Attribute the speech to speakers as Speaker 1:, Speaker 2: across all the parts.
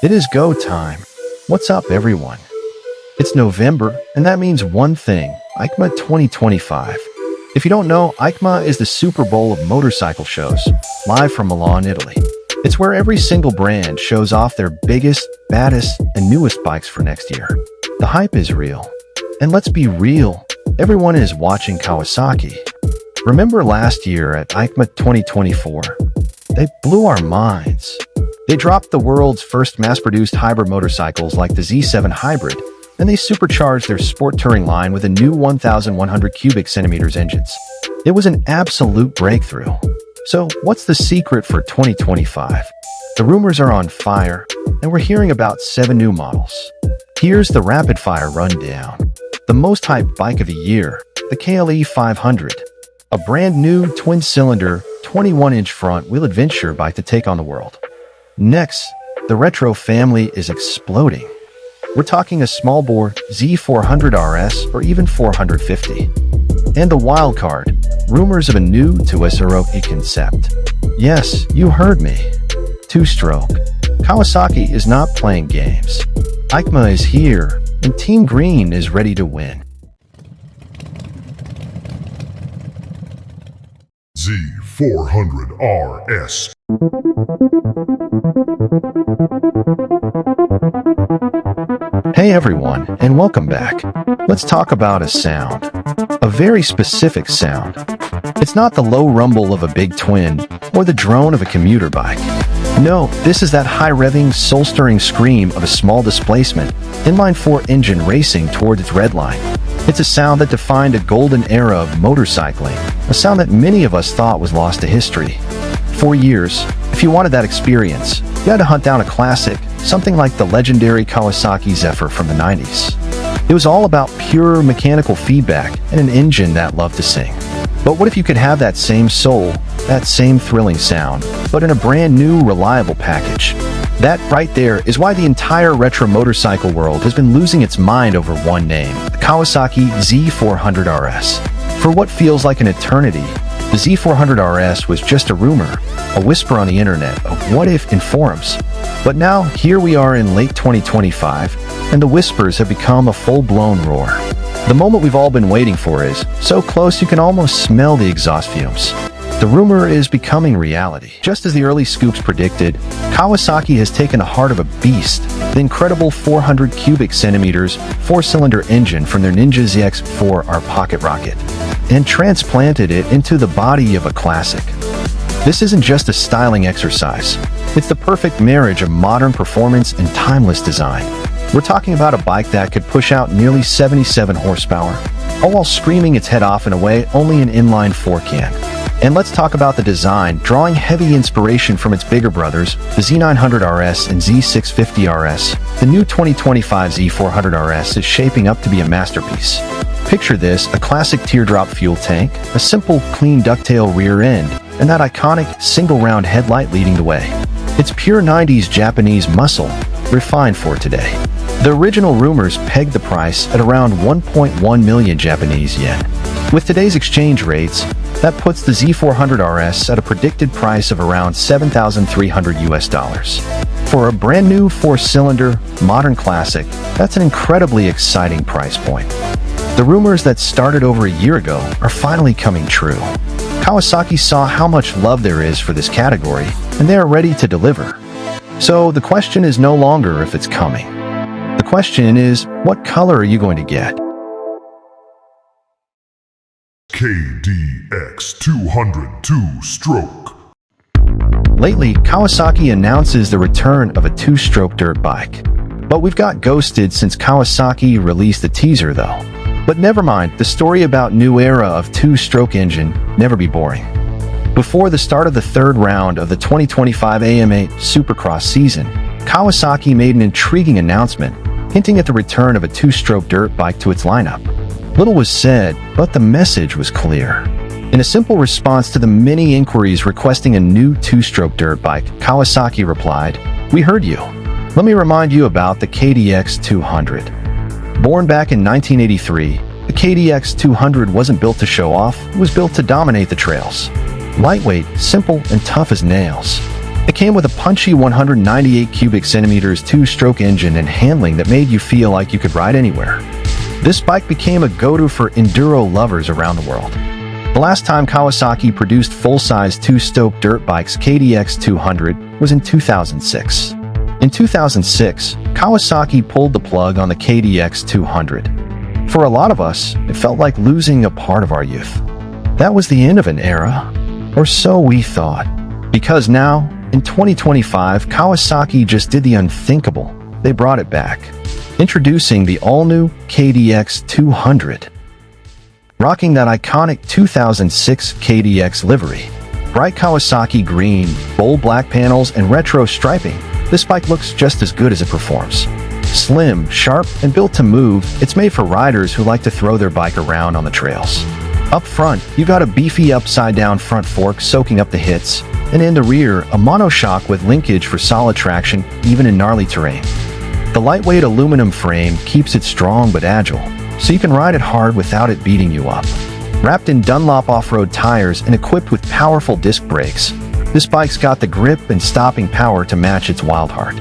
Speaker 1: It is go time. What's up, everyone? It's November, and that means one thing, IKMA 2025. If you don't know, IKMA is the Super Bowl of motorcycle shows, live from Milan, Italy. It's where every single brand shows off their biggest, baddest, and newest bikes for next year. The hype is real. And let's be real, everyone is watching Kawasaki. Remember last year at IKMA 2024? They blew our minds. They dropped the world's first mass-produced hybrid motorcycles like the Z7 Hybrid, and they supercharged their sport touring line with a new 1,100 cubic centimeters engines. It was an absolute breakthrough. So, what's the secret for 2025? The rumors are on fire, and we're hearing about 7 new models. Here's the rapid-fire rundown. The most hyped bike of the year, the KX500, a brand new twin-cylinder, 21-inch front-wheel adventure bike to take on the world. Next, the retro family is exploding. We're talking a small bore Z400 RS or even 450. And the wild card, rumors of a new Resurrecting concept. Yes, you heard me. Two-stroke. Kawasaki is not playing games. EICMA is here, and Team Green is ready to win.
Speaker 2: Z400 RS.
Speaker 1: Hey everyone, and welcome back. Let's talk about a sound. A very specific sound. It's not the low rumble of a big twin, or the drone of a commuter bike. No, this is that high-revving, soul-stirring scream of a small displacement, inline-4 engine racing towards its red line. It's a sound that defined a golden era of motorcycling, a sound that many of us thought was lost to history. For years, if you wanted that experience, you had to hunt down a classic, something like the legendary Kawasaki Zephyr from the 90s. It was all about pure mechanical feedback and an engine that loved to sing. But what if you could have that same soul, that same thrilling sound, but in a brand new, reliable package? That right there is why the entire retro motorcycle world has been losing its mind over one name, the Kawasaki Z400 RS. For what feels like an eternity, the Z400 RS was just a rumor, a whisper on the internet, a what-if in forums. But now, here we are in late 2025, and the whispers have become a full-blown roar. The moment we've all been waiting for is so close you can almost smell the exhaust fumes. The rumor is becoming reality. Just as the early scoops predicted, Kawasaki has taken the heart of a beast, the incredible 400 cubic centimeters, 4-cylinder engine from their Ninja ZX4R pocket rocket, and transplanted it into the body of a classic. This isn't just a styling exercise. It's the perfect marriage of modern performance and timeless design. We're talking about a bike that could push out nearly 77 horsepower, all while screaming its head off in a way only an inline-4 can. And let's talk about the design, drawing heavy inspiration from its bigger brothers, the Z900 RS and Z650 RS. The new 2025 Z400 RS is shaping up to be a masterpiece. Picture this, a classic teardrop fuel tank, a simple, clean ducktail rear end, and that iconic, single-round headlight leading the way. It's pure 90s Japanese muscle, refined for today. The original rumors pegged the price at around 1.1 million Japanese yen. With today's exchange rates, that puts the Z400 RS at a predicted price of around $7,300 US. For a brand new 4-cylinder, modern classic, that's an incredibly exciting price point. The rumors that started over a year ago are finally coming true. Kawasaki saw how much love there is for this category, and they are ready to deliver. So the question is no longer if it's coming. The question is, what color are you going to get?
Speaker 2: KDX 202 stroke.
Speaker 1: Lately, Kawasaki announces the return of a 2-stroke dirt bike. But we've got ghosted since Kawasaki released the teaser though. But never mind, the story about new era of 2-stroke engine never be boring. Before the start of the third round of the 2025 AMA Supercross season, Kawasaki made an intriguing announcement, hinting at the return of a 2-stroke dirt bike to its lineup. Little was said, but the message was clear. In a simple response to the many inquiries requesting a new 2-stroke dirt bike, Kawasaki replied, "We heard you. Let me remind you about the KDX 200. Born back in 1983, the KDX 200 wasn't built to show off, it was built to dominate the trails. Lightweight, simple, and tough as nails. It came with a punchy 198 cubic centimeters two-stroke engine and handling that made you feel like you could ride anywhere. This bike became a go-to for enduro lovers around the world. The last time Kawasaki produced full-size two-stroke dirt bikes KDX200 was in 2006. In 2006, Kawasaki pulled the plug on the KDX200. For a lot of us, it felt like losing a part of our youth. That was the end of an era, or so we thought. Because now, in 2025, Kawasaki just did the unthinkable. They brought it back. Introducing the all-new KDX200. Rocking that iconic 2006 KDX livery. Bright Kawasaki green, bold black panels, and retro striping, this bike looks just as good as it performs. Slim, sharp, and built to move, it's made for riders who like to throw their bike around on the trails. Up front, you've got a beefy upside-down front fork soaking up the hits, and in the rear, a monoshock with linkage for solid traction, even in gnarly terrain. The lightweight aluminum frame keeps it strong but agile, so you can ride it hard without it beating you up. Wrapped in Dunlop off-road tires and equipped with powerful disc brakes, this bike's got the grip and stopping power to match its wild heart.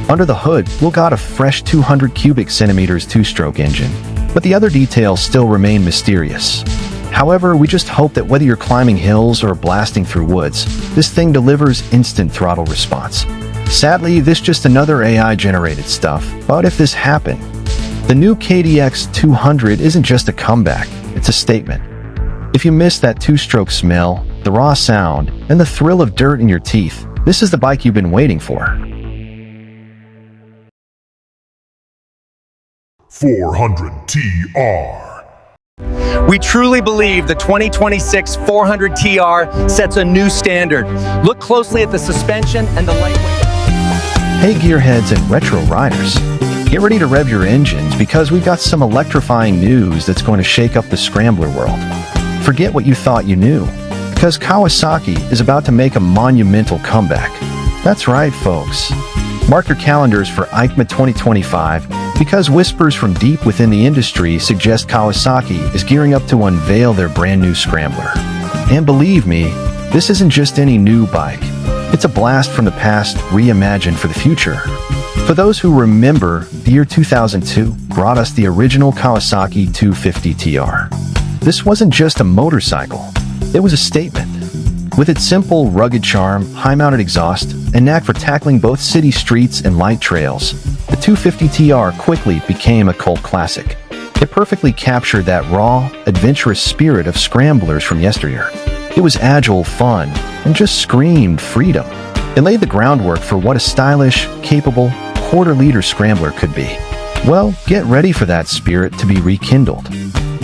Speaker 1: Under the hood, we've got a fresh 200 cubic centimeters two-stroke engine, but the other details still remain mysterious. However, we just hope that whether you're climbing hills or blasting through woods, this thing delivers instant throttle response. Sadly, this is just another AI-generated stuff, but if this happened, the new KDX 200 isn't just a comeback, it's a statement. If you miss that two-stroke smell, the raw sound, and the thrill of dirt in your teeth, this is the bike you've been waiting for.
Speaker 2: 400 TR.
Speaker 3: We truly believe the 2026 400 TR sets a new standard. Look closely at the suspension and the lightweight.
Speaker 1: Hey gearheads and retro riders, get ready to rev your engines because we've got some electrifying news that's going to shake up the scrambler world. Forget what you thought you knew, because Kawasaki is about to make a monumental comeback. That's right, folks. Mark your calendars for Eicma 2025, because whispers from deep within the industry suggest Kawasaki is gearing up to unveil their brand new scrambler. And believe me, this isn't just any new bike. It's a blast from the past, reimagined for the future. For those who remember, the year 2002 brought us the original Kawasaki 250 TR. This wasn't just a motorcycle, it was a statement. With its simple, rugged charm, high-mounted exhaust, and knack for tackling both city streets and light trails, the 250 TR quickly became a cult classic. It perfectly captured that raw, adventurous spirit of scramblers from yesteryear. It was agile, fun, and just screamed freedom. It laid the groundwork for what a stylish, capable, quarter-liter scrambler could be. Well, get ready for that spirit to be rekindled.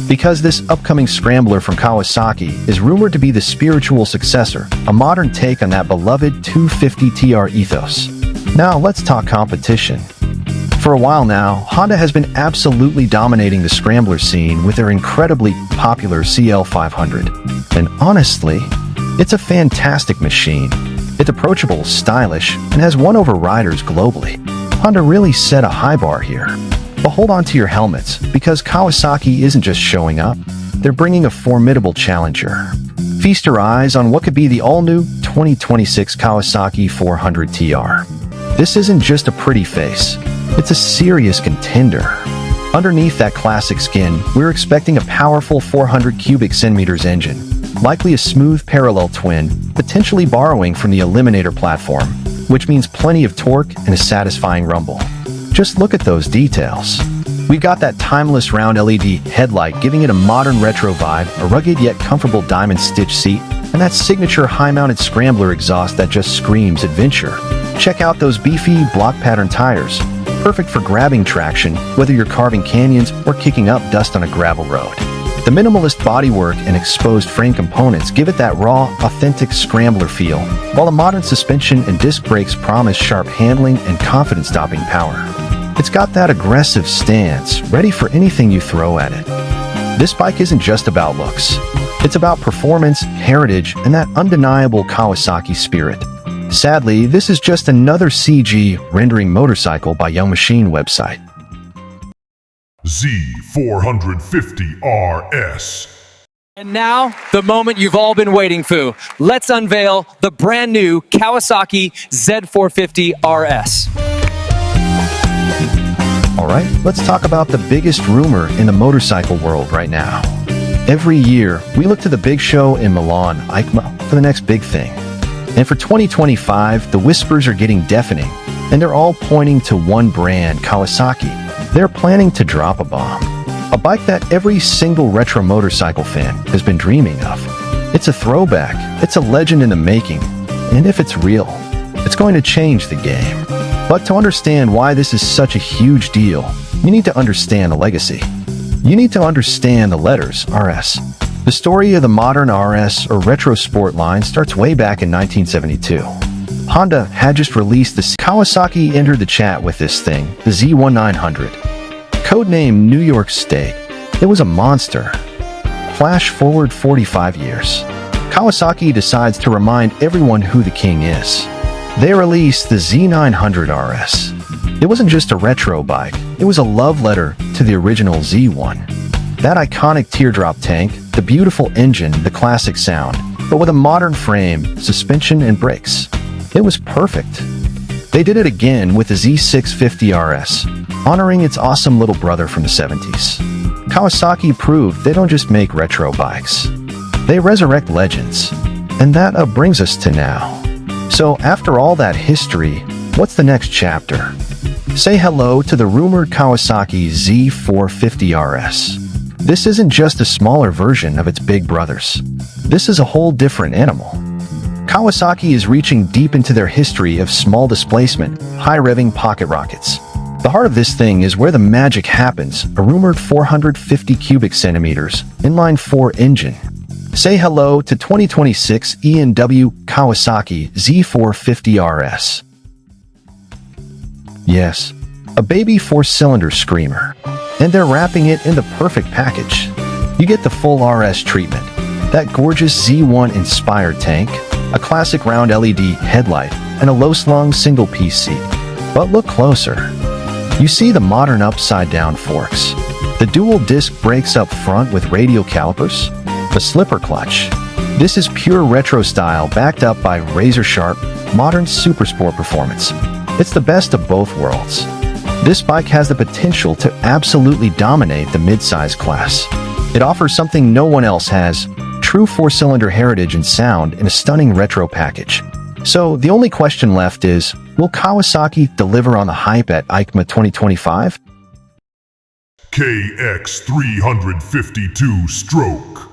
Speaker 1: Because this upcoming scrambler from Kawasaki is rumored to be the spiritual successor, a modern take on that beloved 250 TR ethos. Now let's talk competition. For a while now, Honda has been absolutely dominating the scrambler scene with their incredibly popular CL500. And honestly, it's a fantastic machine. It's approachable, stylish, and has won over riders globally. Honda really set a high bar here. But hold on to your helmets, because Kawasaki isn't just showing up, they're bringing a formidable challenger. Feast your eyes on what could be the all-new 2026 Kawasaki 400 TR. This isn't just a pretty face, it's a serious contender. Underneath that classic skin, we're expecting a powerful 400 cubic centimeters engine, likely a smooth parallel twin, potentially borrowing from the Eliminator platform, which means plenty of torque and a satisfying rumble. Just look at those details. We've got that timeless round LED headlight giving it a modern retro vibe, a rugged yet comfortable diamond stitch seat, and that signature high-mounted scrambler exhaust that just screams adventure. Check out those beefy block pattern tires, perfect for grabbing traction whether you're carving canyons or kicking up dust on a gravel road. The minimalist bodywork and exposed frame components give it that raw, authentic scrambler feel, while the modern suspension and disc brakes promise sharp handling and confidence-stopping power. It's got that aggressive stance, ready for anything you throw at it. This bike isn't just about looks. It's about performance, heritage, and that undeniable Kawasaki spirit. Sadly, this is just another CG rendering motorcycle by Young Machine website.
Speaker 2: Z450 RS.
Speaker 3: And now, the moment you've all been waiting for. Let's unveil the brand new Kawasaki Z450 RS.
Speaker 1: All right, let's talk about the biggest rumor in the motorcycle world right now. Every year, we look to the big show in Milan, Eicma, for the next big thing. And for 2025, the whispers are getting deafening, and they're all pointing to one brand, Kawasaki. They're planning to drop a bomb. A bike that every single retro motorcycle fan has been dreaming of. It's a throwback, it's a legend in the making, and if it's real, it's going to change the game. But to understand why this is such a huge deal, you need to understand the legacy. You need to understand the letters, RS. The story of the modern RS or retro sport line starts way back in 1972. Honda had just released the Kawasaki entered the chat with this thing, the Z400. Codenamed New York State, it was a monster. Flash forward 45 years. Kawasaki decides to remind everyone who the king is. They released the Z900 RS. It wasn't just a retro bike, it was a love letter to the original Z1. That iconic teardrop tank, the beautiful engine, the classic sound, but with a modern frame, suspension, and brakes. It was perfect. They did it again with the Z650 RS, honoring its awesome little brother from the 70s. Kawasaki proved they don't just make retro bikes. They resurrect legends. And that brings us to now. So after all that history, what's the next chapter? Say hello to the rumored Kawasaki Z450 RS. This isn't just a smaller version of its big brothers. This is a whole different animal. Kawasaki is reaching deep into their history of small displacement, high-revving pocket rockets. The heart of this thing is where the magic happens, a rumored 450 cubic centimeters, inline-4 engine. Say hello to 2026 E&W Kawasaki Z450 RS. Yes, a baby 4-cylinder screamer. And they're wrapping it in the perfect package. You get the full RS treatment, that gorgeous Z1-inspired tank, a classic round LED headlight, and a low-slung single-piece seat. But look closer. You see the modern upside-down forks, the dual-disc brakes up front with radial calipers, the slipper clutch. This is pure retro style backed up by razor-sharp, modern supersport performance. It's the best of both worlds. This bike has the potential to absolutely dominate the mid-size class. It offers something no one else has, true 4-cylinder heritage and sound in a stunning retro package. So the only question left is, will Kawasaki deliver on the hype at EICMA 2025?
Speaker 2: KX352 stroke.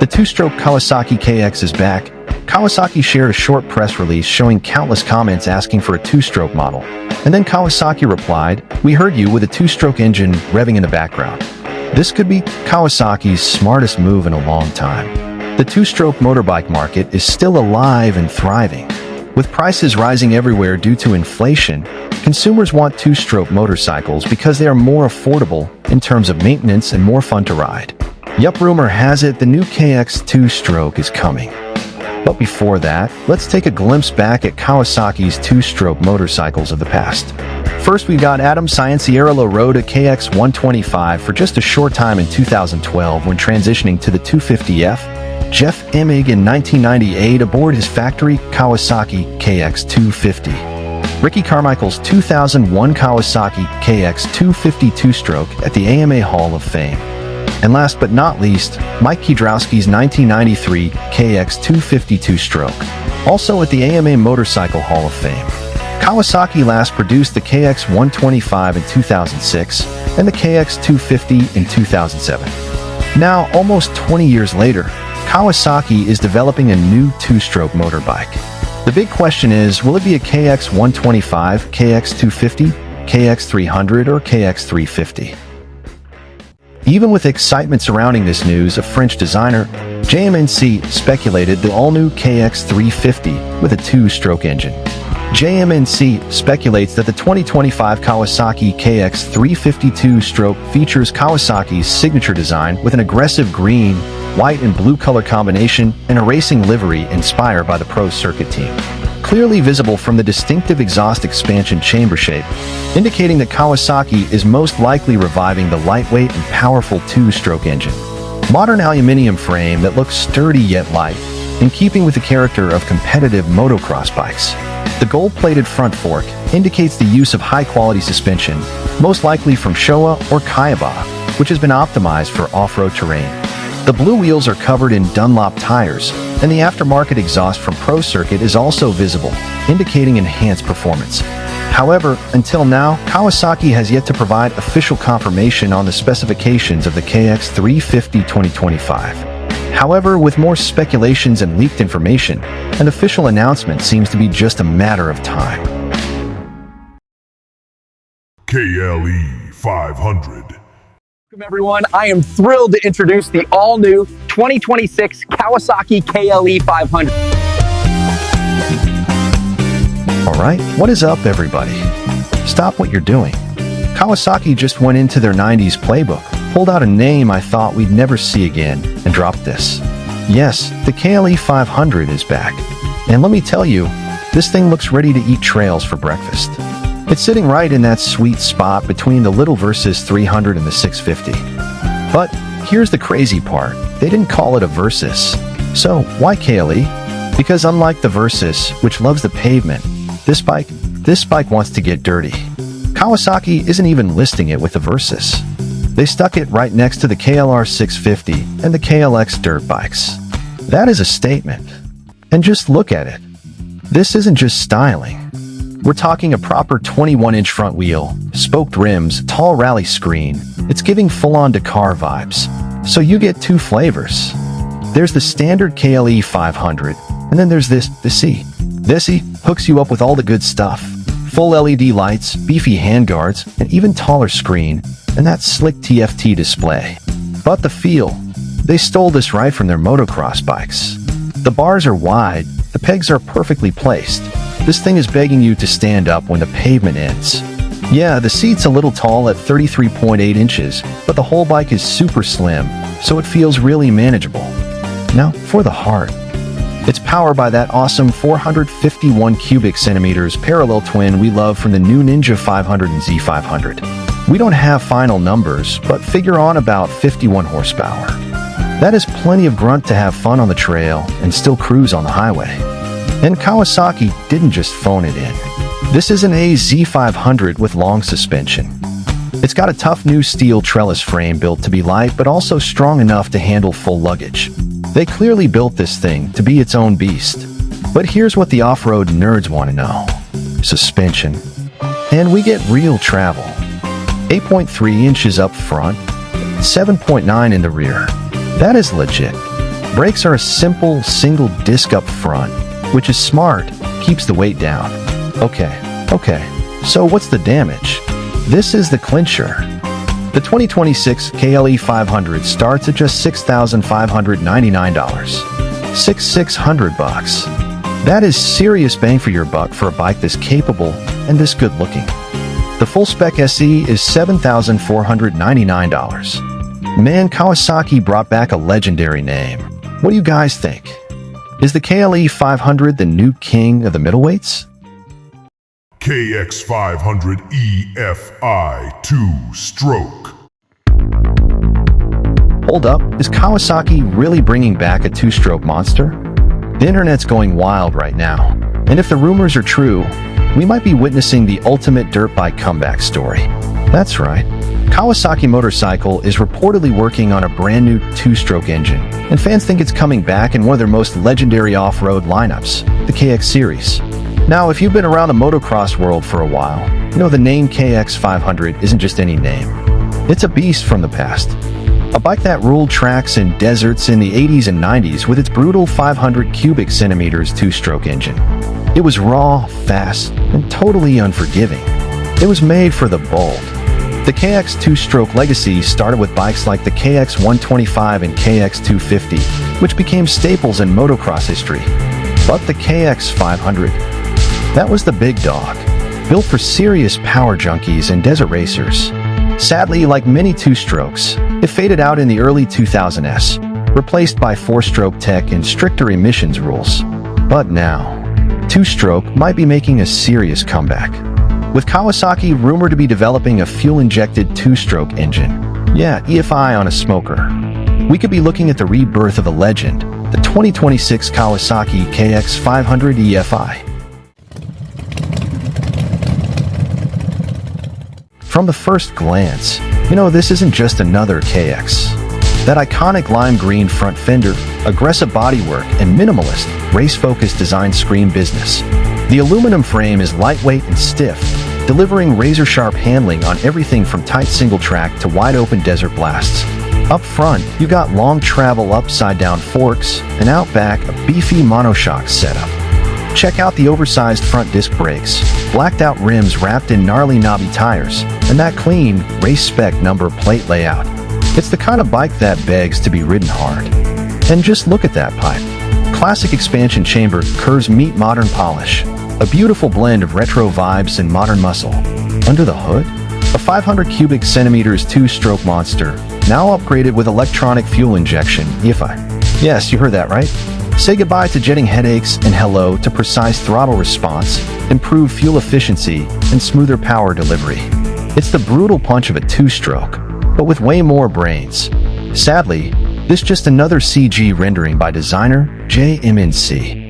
Speaker 1: The two-stroke Kawasaki KX is back. Kawasaki shared a short press release showing countless comments asking for a two-stroke model. And then Kawasaki replied, "We heard you," with a two-stroke engine revving in the background. This could be Kawasaki's smartest move in a long time. The two-stroke motorbike market is still alive and thriving. With prices rising everywhere due to inflation, consumers want two-stroke motorcycles because they are more affordable in terms of maintenance and more fun to ride. Yup, rumor has it the new KX two-stroke is coming. But before that, let's take a glimpse back at Kawasaki's two-stroke motorcycles of the past. First, we got Adam Cienciarulo rode a KX125 for just a short time in 2012 when transitioning to the 250F. Jeff Emig in 1998 aboard his factory Kawasaki KX250. Ricky Carmichael's 2001 Kawasaki KX250 two-stroke at the AMA Hall of Fame. And last but not least, Mike Kiedrowski's 1993 KX250 two-stroke, also at the AMA Motorcycle Hall of Fame. Kawasaki last produced the KX125 in 2006 and the KX250 in 2007. Now, almost 20 years later, Kawasaki is developing a new two-stroke motorbike. The big question is, will it be a KX125, KX250, KX300, or KX350? Even with excitement surrounding this news, a French designer, JMNC, speculated the all-new KX350 with a two-stroke engine. JMNC speculates that the 2025 Kawasaki KX350 two-stroke features Kawasaki's signature design with an aggressive green, white, and blue color combination and a racing livery inspired by the Pro Circuit team. clearly visible from the distinctive exhaust expansion chamber shape, indicating that Kawasaki is most likely reviving the lightweight and powerful two-stroke engine. Modern aluminum frame that looks sturdy yet light, in keeping with the character of competitive motocross bikes. The gold-plated front fork indicates the use of high-quality suspension, most likely from Showa or Kayaba, which has been optimized for off-road terrain. The blue wheels are covered in Dunlop tires, and the aftermarket exhaust from Pro Circuit is also visible, indicating enhanced performance. However, until now, Kawasaki has yet to provide official confirmation on the specifications of the KX350 2025. However, with more speculations and leaked information, an official announcement seems to be just a matter of time.
Speaker 2: KLE500.
Speaker 3: Welcome everyone, I am thrilled to introduce the all-new 2026 Kawasaki KLE500.
Speaker 1: Alright, what is up everybody? Stop what you're doing. Kawasaki just went into their 90s playbook, pulled out a name I thought we'd never see again, and dropped this. Yes, the KLE500 is back. And let me tell you, this thing looks ready to eat trails for breakfast. It's sitting right in that sweet spot between the little Versys 300 and the 650. But here's the crazy part, they didn't call it a Versys. So why KLE? Because unlike the Versys, which loves the pavement, this bike wants to get dirty. Kawasaki isn't even listing it with the Versys. They stuck it right next to the KLR 650 and the KLX dirt bikes. That is a statement. And just look at it. This isn't just styling. We're talking a proper 21-inch front wheel, spoked rims, tall rally screen. It's giving full-on Dakar vibes. So you get two flavors. There's the standard KLE 500, and then there's the C. This hooks you up with all the good stuff. Full LED lights, beefy handguards, and even taller screen, and that slick TFT display. But the feel, they stole this right from their motocross bikes. The bars are wide, the pegs are perfectly placed. This thing is begging you to stand up when the pavement ends. Yeah, the seat's a little tall at 33.8 inches, but the whole bike is super slim, so it feels really manageable. Now, for the heart. It's powered by that awesome 451 cubic centimeters parallel twin we love from the new Ninja 500 and Z500. We don't have final numbers, but figure on about 51 horsepower. That is plenty of grunt to have fun on the trail and still cruise on the highway. And Kawasaki didn't just phone it in. This is an Z400 with long suspension. It's got a tough new steel trellis frame built to be light but also strong enough to handle full luggage. They clearly built this thing to be its own beast. But here's what the off-road nerds want to know. Suspension. And we get real travel. 8.3 inches up front, 7.9 in the rear. That is legit. Brakes are a simple single disc up front, which is smart, keeps the weight down. Okay, so what's the damage? This is the clincher. The 2026 KLE500 starts at just $6,599. $600. That is serious bang for your buck for a bike this capable and this good looking. The full spec SE is $7,499. Man, Kawasaki brought back a legendary name. What do you guys think? Is the KLE500 the new king of the middleweights?
Speaker 2: KX500 EFI 2-stroke.
Speaker 1: Hold up, is Kawasaki really bringing back a two-stroke monster? The internet's going wild right now, and if the rumors are true, we might be witnessing the ultimate dirt bike comeback story. That's right. Kawasaki Motorcycle is reportedly working on a brand new two-stroke engine, and fans think it's coming back in one of their most legendary off-road lineups, the KX series. Now, if you've been around the motocross world for a while, you know the name KX500 isn't just any name. It's a beast from the past. A bike that ruled tracks and deserts in the 80s and 90s with its brutal 500 cubic centimeters two-stroke engine. It was raw, fast, and totally unforgiving. It was made for the bold. The KX two-stroke legacy started with bikes like the KX125 and KX250, which became staples in motocross history. But the KX500, that was the big dog, built for serious power junkies and desert racers. Sadly, like many two-strokes, it faded out in the early 2000s, replaced by four-stroke tech and stricter emissions rules. But now, two-stroke might be making a serious comeback. With Kawasaki rumored to be developing a fuel-injected two-stroke engine. Yeah, EFI on a smoker. We could be looking at the rebirth of a legend, the 2026 Kawasaki KX500 EFI. From the first glance, this isn't just another KX. That iconic lime green front fender, aggressive bodywork, and minimalist, race-focused design scream business. The aluminum frame is lightweight and stiff, delivering razor-sharp handling on everything from tight single-track to wide-open desert blasts. Up front, you got long travel upside-down forks, and out back, a beefy monoshock setup. Check out the oversized front disc brakes, blacked-out rims wrapped in gnarly knobby tires, and that clean, race-spec number plate layout. It's the kind of bike that begs to be ridden hard. And just look at that pipe. Classic expansion chamber curves meet modern polish. A beautiful blend of retro vibes and modern muscle. Under the hood, a 500 cubic centimeters two-stroke monster, now upgraded with electronic fuel injection, EFI. Yes, you heard that right. Say goodbye to jetting headaches and hello to precise throttle response, improved fuel efficiency, and smoother power delivery. It's the brutal punch of a two-stroke, but with way more brains. Sadly, this is just another CG rendering by designer JMNC.